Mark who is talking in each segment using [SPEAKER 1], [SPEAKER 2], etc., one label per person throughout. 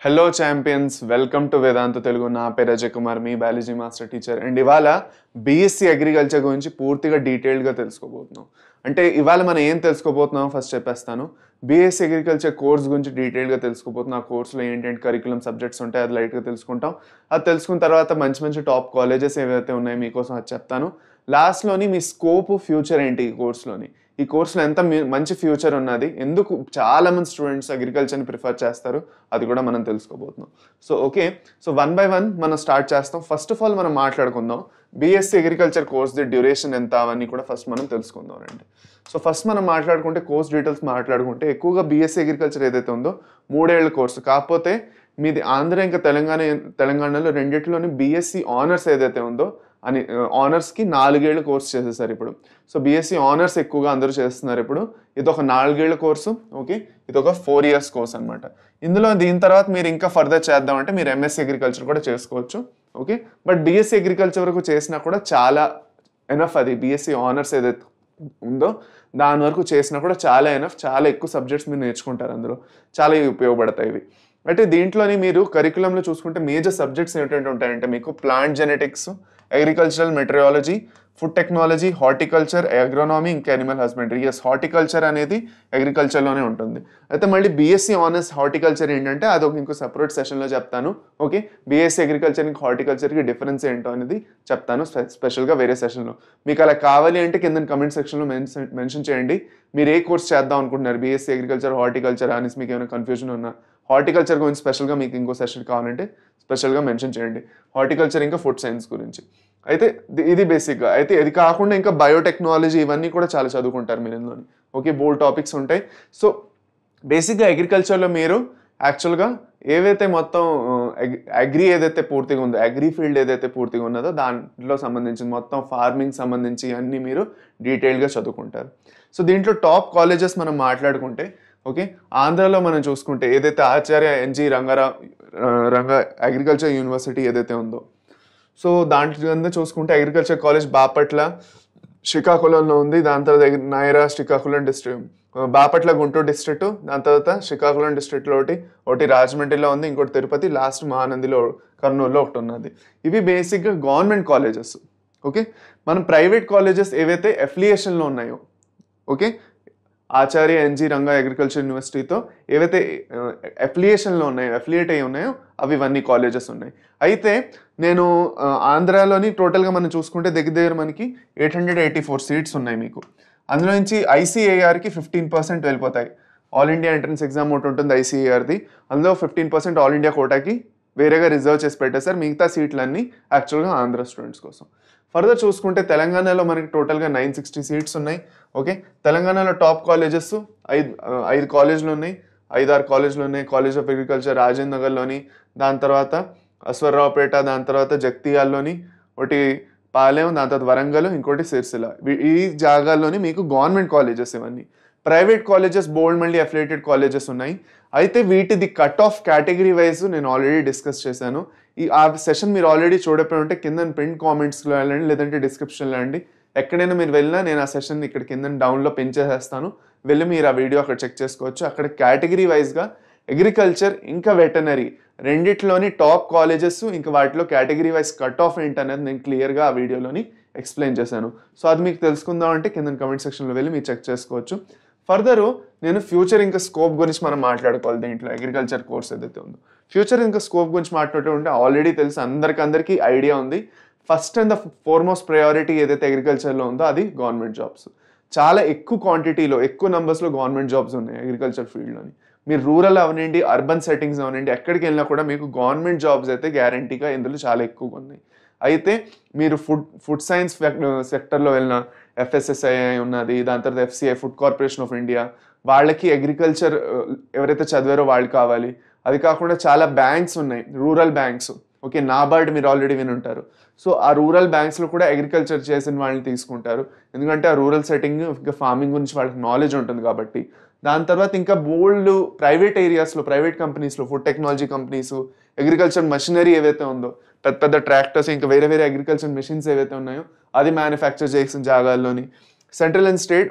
[SPEAKER 1] Hello champions, welcome to వేదాంత తెలుగు. నా పేరు అజయ్ కుమార్, మీ biology master teacher. And ఇవాళ బీఎస్సీ అగ్రికల్చర్ గురించి పూర్తిగా డీటెయిల్డ్గా తెలుసుకోబోతున్నాం. అంటే ఇవాళ మనం ఏం తెలుసుకోబోతున్నామో ఫస్ట్ చెప్పేస్తాను. బీఎస్సీ అగ్రికల్చర్ కోర్స్ గురించి డీటెయిల్గా తెలుసుకోబోతున్నాం. ఆ కోర్సులో ఏంటంటే కరికులం సబ్జెక్ట్స్ ఉంటాయి, అది లైట్గా తెలుసుకుంటాం. అది తెలుసుకున్న తర్వాత మంచి మంచి టాప్ కాలేజెస్ ఏవైతే ఉన్నాయో మీకోసం అది చెప్తాను. లాస్ట్లోని మీ స్కోప్, ఫ్యూచర్ ఏంటి ఈ కోర్సులోని, ఈ కోర్సులో ఎంత మంచి ఫ్యూచర్ ఉన్నది, ఎందుకు చాలా మంది స్టూడెంట్స్ అగ్రికల్చర్ని ప్రిఫర్ చేస్తారు, అది కూడా మనం తెలుసుకోబోతున్నాం. So okay, so one by one మనం స్టార్ట్ చేస్తాం. ఫస్ట్ ఆఫ్ ఆల్ మనం మాట్లాడుకుందాం బీఎస్సీ అగ్రికల్చర్ కోర్స్ది డ్యూరేషన్ ఎంత అవన్నీ కూడా ఫస్ట్ మనం తెలుసుకుందాం అండి. సో ఫస్ట్ మనం మాట్లాడుకుంటే కోర్స్ డీటెయిల్స్ మాట్లాడుకుంటే ఎక్కువగా బీఎస్సీ అగ్రికల్చర్ ఏదైతే ఉందో 3 ఏళ్ల కోర్సు. కాకపోతే మీది ఆంధ్ర ఇంకా తెలంగాణలో రెండిట్లోని బీఎస్సీ ఆనర్స్ ఏదైతే ఉందో అని ఆనర్స్కి 4 ఏళ్ల కోర్స్ చేసేసారు ఇప్పుడు. సో బీఎస్సీ ఆనర్స్ ఎక్కువగా అందరూ చేస్తున్నారు ఇప్పుడు. ఇది ఒక 4 ఏళ్ల కోర్సు. ఓకే, ఇది ఒక 4 years కోర్స్ అనమాట. ఇందులో దీని తర్వాత మీరు ఇంకా ఫర్దర్ చేద్దామంటే మీరు ఎంఎస్సీ అగ్రికల్చర్ కూడా చేసుకోవచ్చు. ఓకే, బట్ బీఎస్సీ అగ్రికల్చర్ వరకు చేసినా కూడా చాలా ఎనఫ్. అది బీఎస్సీ ఆనర్స్ ఏదైతే ఉందో దాని వరకు చేసినా కూడా చాలా ఎనఫ్. చాలా ఎక్కువ సబ్జెక్ట్స్ మీరు నేర్చుకుంటారు, అందులో చాలా ఉపయోగపడతాయి ఇవి. అంటే దీంట్లోని మీరు కరికులంలో చూసుకుంటే మేజర్ సబ్జెక్ట్స్ ఏంటంటే ఉంటాయంటే మీకు plant genetics, agricultural meteorology, food technology, horticulture, agronomy, ఇంకా యానిమల్ హస్బెండరీ. ఎస్, హార్టికల్చర్ అనేది అగ్రికల్చర్లోనే ఉంటుంది. అయితే మళ్ళీ బీఎస్సీ ఆనర్స్ హార్టికల్చర్ ఏంటంటే అది ఒక ఇంకో సెపరేట్ సెషన్లో చెప్తాను. ఓకే, బీఎస్సీ అగ్రికల్చర్ ఇంకా హార్టికల్చర్కి డిఫరెన్స్ ఏంటో అనేది చెప్తాను స్పెషల్గా వేరే సెషన్లో. మీకు అలా కావాలి అంటే కింద కమెంట్ సెక్షన్లో మెన్షన్ చేయండి మీరు ఏ కోర్స్ చేద్దాం అనుకుంటున్నారు, బీఎస్సీ అగ్రికల్చర్, హార్టికల్చర్ అనేసి మీకు ఏమైనా కన్ఫ్యూజన్ ఉన్నా. హార్టికల్చర్ గురించి స్పెషల్గా మీకు ఇంకో సెషన్ కావాలంటే స్పెషల్గా మెన్షన్ చేయండి. హార్టికల్చర్ ఇంకా ఫుడ్ సైన్స్ గురించి. అయితే ఇది బేసిక్గా. అయితే ఇది కాకుండా ఇంకా బయోటెక్నాలజీ ఇవన్నీ కూడా చాలా చదువుకుంటారు మీరు ఇందులోని. ఓకే, బోల్డ్ టాపిక్స్ ఉంటాయి. సో బేసిక్గా అగ్రికల్చర్లో మీరు యాక్చువల్గా ఏవైతే మొత్తం అగ్రి ఏదైతే పూర్తిగా ఉందో, అగ్రి ఫీల్డ్ ఏదైతే పూర్తిగా ఉన్నదో దాంట్లో సంబంధించి మొత్తం ఫార్మింగ్ సంబంధించి అన్నీ మీరు డీటెయిల్గా చదువుకుంటారు. సో దీంట్లో టాప్ కాలేజెస్ మనం మాట్లాడుకుంటే ఓకే, ఆంధ్రాలో మనం చూసుకుంటే ఏదైతే ఆచార్య ఎన్జి రంగా అగ్రికల్చర్ యూనివర్సిటీ ఏదైతే ఉందో, సో దాంట్లో చూసుకుంటే అగ్రికల్చర్ కాలేజ్ బాపట్ల శ్రీకాకుళంలో ఉంది. దాని తర్వాత నాయరా శ్రీకాకుళం డిస్ట్రిక్ట్, బాపట్ల గుంటూరు డిస్ట్రిక్ట్, దాని తర్వాత శ్రీకాకుళం డిస్ట్రిక్ట్లో ఒకటి రాజమండ్రిలో ఉంది, ఇంకోటి తిరుపతి, లాస్ట్ మహానందిలో కర్నూలులో ఒకటి ఉన్నది. ఇవి బేసిక్గా గవర్నమెంట్ కాలేజెస్. ఓకే, మనం ప్రైవేట్ కాలేజెస్ ఏవైతే అఫిలియేషన్లో ఉన్నాయో, ఓకే, ఆచార్య ఎన్జి రంగా అగ్రికల్చర్ యూనివర్సిటీతో ఏవైతే అఫిలియేషన్లో ఉన్నాయో, అఫిలియేట్ అయి ఉన్నాయో అవి ఇవన్నీ కాలేజెస్ ఉన్నాయి. అయితే నేను ఆంధ్రాలోని టోటల్గా మనం చూసుకుంటే దగ్గర మనకి 884 సీట్స్ ఉన్నాయి మీకు. అందులో నుంచి ఐసీఏఆర్కి 15% వెళ్ళిపోతాయి. ఆల్ ఇండియా ఎంట్రన్స్ ఎగ్జామ్ ఒకటి ఉంటుంది ఐసీఏఆర్ది, అందులో 15% ఆల్ ఇండియా కోటాకి వేరేగా రిజర్వ్ చేసి పెట్టేశారు. మిగతా సీట్లన్నీ యాక్చువల్గా ఆంధ్ర స్టూడెంట్స్ కోసం. ఫర్దర్ చూసుకుంటే తెలంగాణలో మనకి టోటల్గా 960 సీట్స్ ఉన్నాయి. ఓకే, తెలంగాణలో టాప్ కాలేజెస్ 5 కాలేజీలు ఉన్నాయి, 5-6 కాలేజీలు ఉన్నాయి. కాలేజ్ ఆఫ్ అగ్రికల్చర్ రాజేంద్ర నగర్లోని, దాని తర్వాత అశ్వరావుపేట, దాని తర్వాత జగ్తియాల్లోని, ఒకటి పాలెం, దాని తర్వాత వరంగల్, ఇంకోటి సిరిసిల్ల. ఈ జాగాల్లోని మీకు గవర్నమెంట్ కాలేజెస్ ఇవన్నీ. ప్రైవేట్ కాలేజెస్ బోల్డ్ మళ్ళీ అఫిలియేటెడ్ కాలేజెస్ ఉన్నాయి. అయితే వీటిది కట్ ఆఫ్ కేటగిరీ వైజ్ నేను ఆల్రెడీ డిస్కస్ చేశాను. ఆ సెషన్ మీరు ఆల్రెడీ చూడకపోయి ఉంటే కింద పిన్ కామెంట్స్లో వెళ్ళండి, లేదంటే డిస్క్రిప్షన్లో వెళ్ళండి. ఎక్కడైనా మీరు వెళ్ళినా నేను ఆ సెషన్ ఇక్కడ కింద డౌన్లో పిన్ చేసేస్తాను, వెళ్ళి మీరు ఆ వీడియో అక్కడ చెక్ చేసుకోవచ్చు. అక్కడ కేటగిరీ వైజ్గా అగ్రికల్చర్ ఇంకా వెటనరీ రెండిట్లోని టాప్ కాలేజెస్, ఇంకా వాటిలో కేటగిరీ వైజ్ కట్ ఆఫ్ ఏంటనేది నేను క్లియర్గా ఆ వీడియోలోని ఎక్స్ప్లెయిన్ చేశాను. సో అది మీకు తెలుసుకుందాం అంటే కింద కమెంట్ సెక్షన్లో వెళ్ళి మీరు చెక్ చేసుకోవచ్చు. ఫర్దరు నేను ఫ్యూచర్ ఇంకా స్కోప్ గురించి మనం మాట్లాడుకోవాలి. దీంట్లో అగ్రికల్చర్ కోర్స్ ఏదైతే ఉందో ఫ్యూచర్ ఇంకా స్కోప్ గురించి మాట్లాడుతుంటే ఆల్రెడీ తెలుసు, అందరికీ ఐడియా ఉంది. First and the foremost priority ఏదైతే అగ్రికల్చర్లో ఉందో అది గవర్నమెంట్ జాబ్స్. చాలా ఎక్కువ క్వాంటిటీలో, ఎక్కువ నెంబర్స్లో గవర్నమెంట్ జాబ్స్ ఉన్నాయి అగ్రికల్చర్ ఫీల్డ్లోని. మీరు రూరల్ అవనండి, అర్బన్ సెట్టింగ్స్ అవనండి, ఎక్కడికి వెళ్ళినా కూడా మీకు గవర్నమెంట్ జాబ్స్ అయితే గ్యారంటీగా ఇందులో చాలా ఎక్కువగా ఉన్నాయి. అయితే మీరు ఫుడ్ సైన్స్ సెక్టర్లో వెళ్ళిన ఎఫ్ఎస్ఎస్ఐ ఉన్నది, దాని తర్వాత FCI food corporation of India, వాళ్ళకి అగ్రికల్చర్ ఎవరైతే చదివారో వాళ్ళు కావాలి. అది కాకుండా చాలా బ్యాంక్స్ ఉన్నాయి, రూరల్ బ్యాంక్స్. ఓకే, నాబార్డ్ మీరు ఆల్రెడీ వినుంటారు. సో ఆ రూరల్ బ్యాంక్స్లో కూడా అగ్రికల్చర్ చేసిన వాళ్ళని తీసుకుంటారు, ఎందుకంటే ఆ రూరల్ సెట్టింగ్ ఇంకా ఫార్మింగ్ గురించి వాళ్ళకి నాలెడ్జ్ ఉంటుంది కాబట్టి. దాని తర్వాత ఇంకా బోల్డ్ ప్రైవేట్ ఏరియాస్లో, ప్రైవేట్ కంపెనీస్లో, food technology companies, agriculture machinery ఏవైతే ఉందో, పెద్ద ట్రాక్టర్స్, ఇంకా వేరే అగ్రికల్చర్ మెషిన్స్ ఏవైతే ఉన్నాయో అది మ్యానుఫ్యాక్చర్ చేసిన జాగాల్లోని సెంట్రల్ అండ్ స్టేట్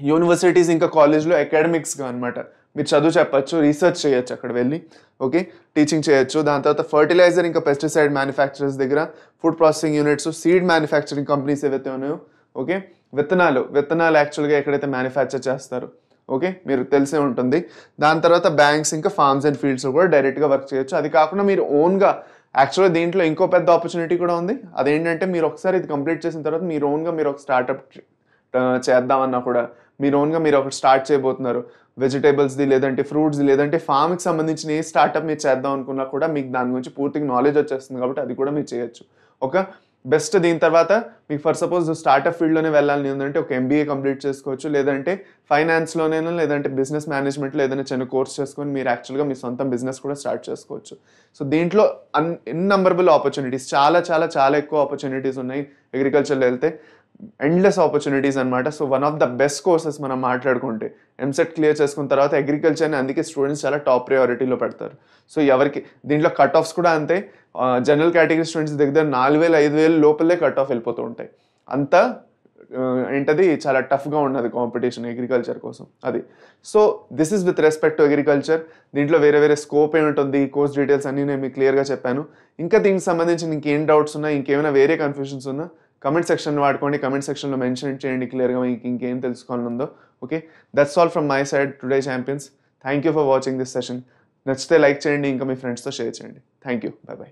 [SPEAKER 1] యూనివర్సిటీస్ ఇంకా కాలేజ్లో అకాడమిక్స్గా అనమాట మీరు చదువు చెప్పచ్చు, రీసెర్చ్ చేయొచ్చు అక్కడ వెళ్ళి. ఓకే, టీచింగ్ చేయొచ్చు. దాని తర్వాత ఫర్టిలైజర్ ఇంకా పెస్టిసైడ్ మ్యానుఫ్యాక్చరర్స్ దగ్గర, food processing units, seed manufacturing companies ఏవైతే ఉన్నాయో, ఓకే, విత్తనాలు యాక్చువల్గా ఎక్కడైతే మ్యానుఫ్యాక్చర్ చేస్తారు, ఓకే, మీరు తెలిసే ఉంటుంది. దాని తర్వాత బ్యాంక్స్ ఇంకా ఫార్మ్స్ అండ్ ఫీల్డ్స్ కూడా డైరెక్ట్గా వర్క్ చేయొచ్చు. అది కాకుండా మీరు ఓన్గా యాక్చువల్గా దీంట్లో ఇంకో పెద్ద ఆపర్చునిటీ కూడా ఉంది. అదేంటంటే మీరు ఒకసారి ఇది కంప్లీట్ చేసిన తర్వాత మీరు ఓన్గా మీరు ఒక స్టార్ట్అప్ చేద్దామన్నా కూడా, మీరు ఓన్గా మీరు ఒకటి స్టార్ట్ చేయబోతున్నారు, వెజిటేబుల్స్ది లేదంటే ఫ్రూట్స్ది లేదంటే ఫార్మ్కి సంబంధించిన ఏ స్టార్ట్అప్ మీరు చేద్దాం అనుకున్నా కూడా మీకు దాని గురించి పూర్తిగా నాలెడ్జ్ వచ్చేస్తుంది కాబట్టి అది కూడా మీరు చేయొచ్చు. ఒక బెస్ట్ దీని తర్వాత మీకు ఫర్ సపోజ్ స్టార్ట్అప్ ఫీల్డ్లోనే వెళ్ళాలని ఉందంటే ఒక ఎంబీఏ కంప్లీట్ చేసుకోవచ్చు, లేదంటే ఫైనాన్స్లోనైనా లేదంటే బిజినెస్ మేనేజ్మెంట్లో ఏదైనా చిన్న కోర్స్ చేసుకొని మీరు యాక్చువల్గా మీ సొంత బిజినెస్ కూడా స్టార్ట్ చేసుకోవచ్చు. సో దీంట్లో ఇన్నంబరబుల్ ఆపర్చునిటీస్, చాలా చాలా చాలా ఎక్కువ ఆపర్చునిటీస్ ఉన్నాయి అగ్రికల్చర్లో వెళ్తే. ఎండ్లెస్ ఆపర్చునిటీస్ అనమాట. So one of the best courses మనం మాట్లాడుకుంటే ఎంసెట్ క్లియర్ చేసుకున్న తర్వాత అగ్రికల్చర్ని అందుకే స్టూడెంట్స్ చాలా టాప్ ప్రయారిటీలో పెడతారు. సో ఎవరికి దీంట్లో కట్ ఆఫ్స్ కూడా అంతే. జనరల్ కేటగిరీ స్టూడెంట్స్ దగ్గర 4,000 5,000 లోపలే కట్ ఆఫ్ వెళ్ళిపోతూ ఉంటాయి. అంతా ఏంటది చాలా టఫ్గా ఉన్నది కాంపిటీషన్ అగ్రికల్చర్ కోసం అది. So this is with respect to agriculture. దీంట్లో వేరే వేరే స్కోప్ ఏమిటి, కోర్స్ డీటెయిల్స్ అన్నీ నేను మీకు క్లియర్గా చెప్పాను. ఇంకా దీనికి సంబంధించి ఇంకేం డౌట్స్ ఉన్నా, ఇంకేమైనా వేరే కన్ఫ్యూషన్స్ ఉన్నా కమెంట్ సెక్షన్ వాడుకోండి. కమెంట్ సెక్షన్లో మెన్షన్ చేయండి క్లియర్గా మీకు ఇంకేం తెలుసుకోవాలనుందో. Okay, that's all from my side today champions. Thank you for watching this session. నచ్చితే లైక్ చేయండి, ఇంకా మీ ఫ్రెండ్స్తో షేర్ చేయండి. Thank you, bye by.